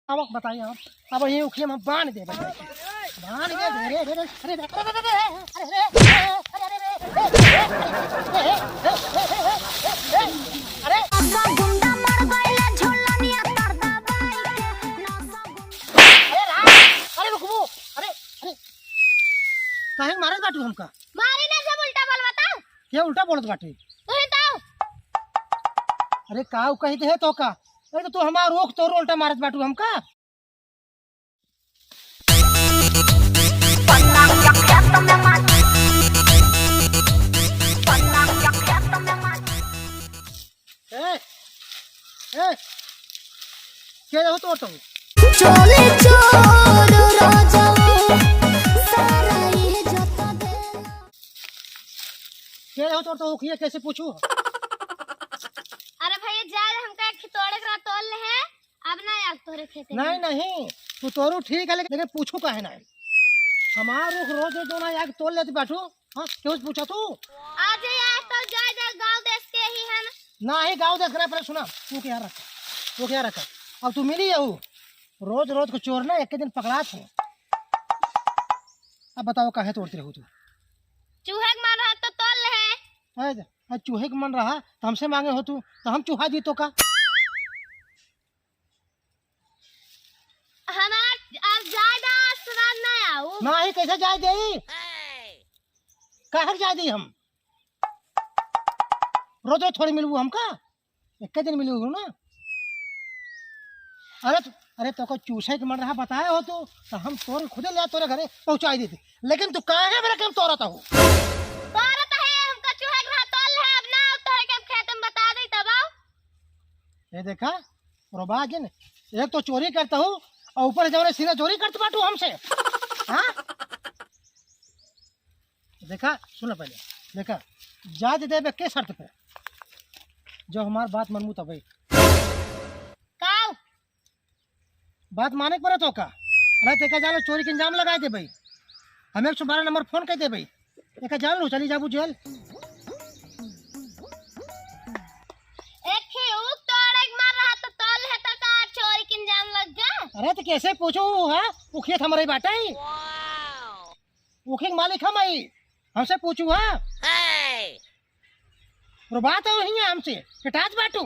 अब बताइए आप अब ये उखिए हम बांध दे बांध दे अरे अरे अरे अरे गुंडा मर गइला झोलनिया तरदा बाई के नसा गुंडा अरे रुकबो अरे अरे काहे मारत बाटू हमका मारी ना जब उल्टा बोल बताओ क्या उल्टा बोलत बाटे तू ही तो अरे काऊ कहते है तो का अरे तो तू हमार रोक तो उल्टा मारत बाटू हमका क्या हो तो चोले चोर राजा सारा ये जता दे क्या हो तो उखिए कैसे पूछू अरे भैया जा रे हमका खितोड़े करा तोल है अब ना यार तोरे खेते नहीं नहीं तू तोरू ठीक है लेकिन पूछू काहे ना हमार रुख रोज जो ना यार तोल लेती बाटू हां क्यों पूछा तू आज यार तो जाय जा गांव देश के ही है ना ही गांव देख रहा पहले सुना तू क्या रखा वो क्या रखा अब तू मिली है रोज रोज को चोर ना एक दिन पकड़ा थे अब बताओ काहे तोड़ती रहू तू चूहे के मन रहा तो तोल है आज चूहे के मन रहा तो हमसे मांगे हो तू तो हम चूहा दी तो का हमार अब ज्यादा सुनान ना आऊ ना ही कैसे जाए दे काहे जाए दी हम रोज रोज थोड़ी मिलू हमका एक दिन मिलू ना अरे तो को चूसे के मन रहा बताया हो तो हम तोरे खुदे ले तोरे घरे पहुंचा देते लेकिन तू काहे मेरे के तोरता हो तोरता है हमका चूहे के तोल है अब ना तोरे के खेत में बता दे तब आओ ये देखा रोबा के ने एक तो चोरी करता हूँ और ऊपर जवरे सीना चोरी करते बाटू हमसे हाँ देखा सुन पहले देखा जा दे के शर्त पे जो हमार बात मनमू तब काऊ बात माने के पड़े तो का अरे तेका जानो चोरी के इंजाम लगा दे भाई हमें 112 नंबर फोन कर दे भाई तेका जान लो चली जाबू जेल एक ही उक तोड़े के मार रहा तो तोल है तो का चोरी के इंजाम लग गया अरे तो कैसे पूछू है उखियत हमारे बाटा ही उखिंग मालिक हम आई हमसे पूछू है बात है वही है हमसे कटाज बाटू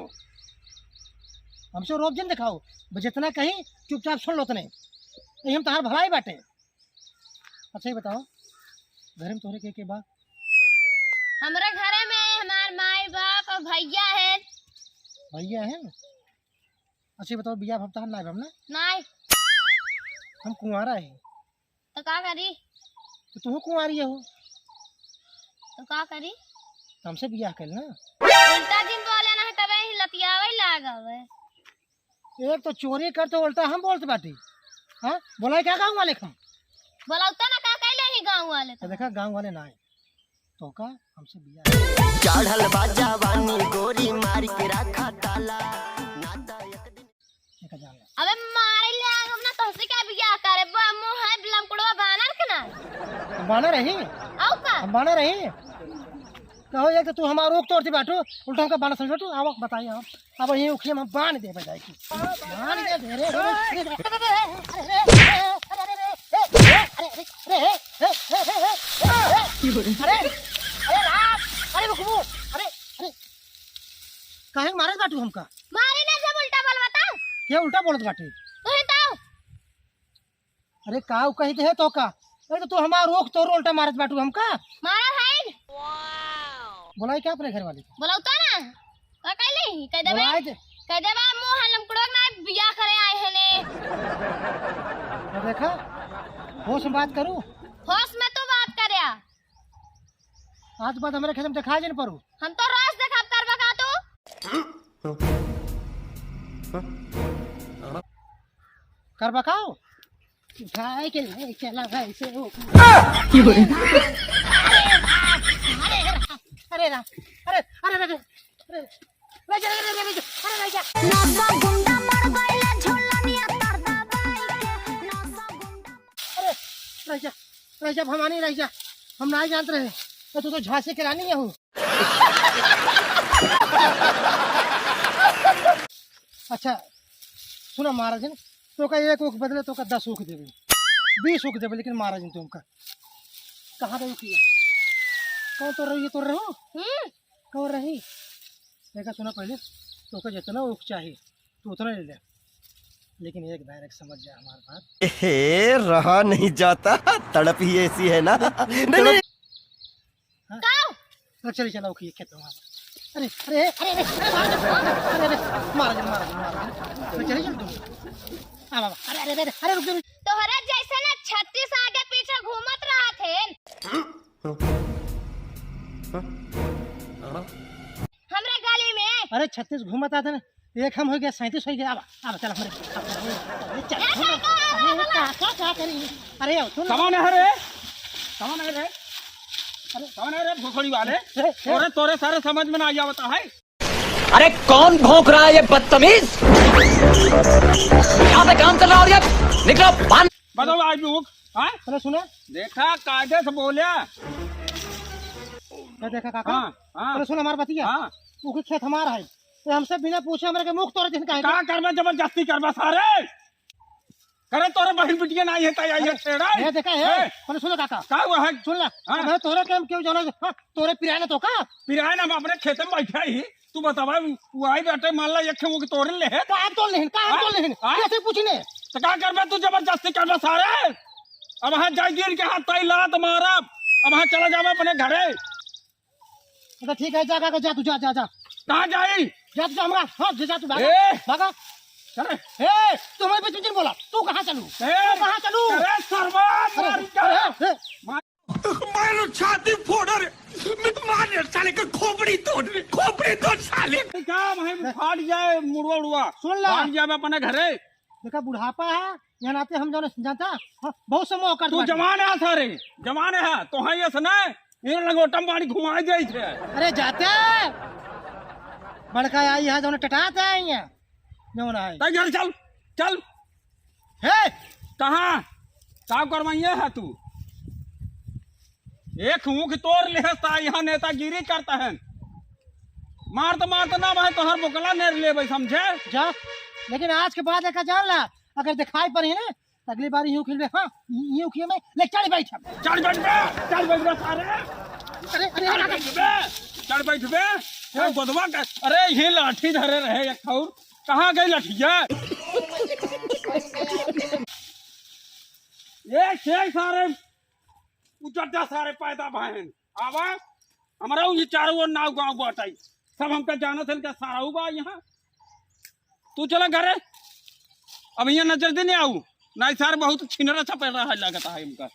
हमसे रोब दिन दिखाओ जितना कहीं चुपचाप सुन लो तने यही हम तुम्हार भलाई बाटे अच्छा ही बताओ घर में तोहरे के बा हमारे घरे में हमार माई बाप और भैया है भैया है अच्छा बताओ बिया भक्ता ना हम ना नहीं हम कुंवारा है तो का करी तो तू कुंवारी हो तो का करी हमसे बियाह कर ना उल्टा दिन बोले ना तबे ही लतियावे लागवे एक तो चोरी करते उल्टा हम बोलते बाटी हाँ बोला क्या गाँव वाले हम बोलौता ना का कहले ही गांव वाले तो देखा गाँव वाले ना है तो का हमसे बियाह चढ़ल बाजावानी गोरी मार के रखा ताला नाता एक दिन जान लो अबे मारे ले हम ना तोसे का बियाह करे मुंह है लमकुड़वा बानर के ना बाना रही आओ का हम बाना रही कहो एक तो तू हमारा रोक तोड़ती बाटू उल्टा हमका बाना समझो तू आवक बताइए आप अब ये उखिए हम बांध दे बजाई की बांध दे धीरे अरे अरे रात अरे रुकबो अरे अरे काहे मारत बाटू हमका मारे ना जब उल्टा बोल बताओ क्या उल्टा बोलत बाटू तू ही तो अरे काऊ कहते है तो का अरे तो तू हमारा रोक तोड़ उल्टा मारत बाटू हमका मारा है बोला क्या अपने घर वाले बोलौता ना का कहले ही कह देबे मुंह है लमकुड़वा ना बियाह करे आए है ने देखा होश में बात करूं होश में तो बात करया आज बाद हमारे खेत में दिखाई नहीं पड़ू हम तो रोज देखब कर बका तू कर बकाओ उठाए के लिए चला भाई से हो अरे रा अरे अरे अरे नसा गुंडा मर गइला झोलनिया तरदा बाई के नसा गुंडा रह जा भवानी रह जा हम नहीं जानते रहे तो तू तो झांसी की रानी है हूँ अच्छा सुनो महाराज तो का एक ऊख बदले तो का 10 ऊख देवे 20 ऊख देवे, लेकिन मारा जिन तुमका कहाँ गई किया कौन तो रही तो रहो कौन रही देखा सुना पहले तो का जितना ऊख चाहिए तो उतना ले ले, लेकिन एक डायरेक्ट समझ जा हमारी बात। हे रहा नहीं जाता, तड़प ही ऐसी है ना। नहीं चलिए चला ऊख खेत वहाँ। अरे अरे अरे अरे अरे मारा जन चलिए चल तुम अरे अरे अरे अरे रुक रुक। तोहरा जैसे ना 36 आगे पीछे घूमत रहा थे हमरा गली में। अरे 36 घूमत आते ना, एक हम हो गया 37 हो गया। अब चल हमारे चल अरे क्या करेंगे। अरे आओ सुन कौन है रे, कौन है रे, अरे कौन है रे भोसड़ी वाले, तोरे सारे समझ में ना आ जाता है। अरे कौन भौंक रहा है ये बदतमीज, यहाँ पे काम चल रहा है और ये निकलो बाहर। बताओ आज लोग अरे सुना देखा कायदे से बोलिया। क्या देखा काका? हाँ अरे सुन हमारा बतिया वो खेत हमारा है, तो हमसे बिना पूछे हमारे के मुख तोड़ दिन का क्या करवा जबरदस्ती करवा सारे करे तोरे बहन बिटिया नहीं है तैयार है छेड़ा ये देखा है। अरे सुनो काका का हुआ है सुन ला मैं तोरे के क्यों जानो तोरे पिराने तो का पिराए ना हम अपने खेत में बैठे ही तू बतावा वो आई बैठे मान ला एक वो तोड़न ले है का तोड़ लेहिन का तोड़ लेहिन कैसे पूछने तो क्या करवा तू जबरदस्ती करवा सारे। अब वहां जाई गिर के हाथ ताई लात मारा, अब वहां चला जावे अपने घरे। तो ठीक है जा काका जा तू जा जा जा कहां जाई जा तू हमारा हां जा तू भागा ए! भागा चले ए तू हमारे बीच में बोला तू कहां चलू कहां चलू अरे सरवार मारी कर मारो छाती फोड़ रे, मैं मार साले का खोपड़ी तोड़ साले। क्या वहीं फाड़ जाए मुड़वा उड़वा सुन ला फाड़ जाए अपने घरे। देखा बुढ़ापा है यहाँ नाते हम जाने जानता बहुत समय कर तू जवान है सारे जवान है तो है ये सुना ये लंगोटम बाड़ी घुमाई गई थे। अरे जाते बड़का आई है जो टटाता है यहाँ जो ना है तै घर चल चल हे कहाँ काम करवाइए है तू एक ऊख तोड़ ले यहाँ नेतागिरी करता है मारता ना भाई तो हर मुकला नेर ले भाई समझे जा, लेकिन आज के बाद एक जान ला अगर दिखाई पड़ी ना अगली बार यूं खिलबे। हाँ यूं खिए में ले चल बैठ चल बैठ बे सारे अरे अरे चल बैठ बे ये गोदवा का अरे ये लाठी धरे रहे एक खौर कहाँ गई लठिया ये छे सारे उचट्टा सारे पैदा बहन आवा हमारा ये चारों ओर नाव गाँव बाटाई सब हमका जाना था इनका सारा हुआ यहाँ। तू चला घरे अब यहाँ नजर देने आऊ नहीं सारे बहुत छिनरा छपेरा है लगता है इनका।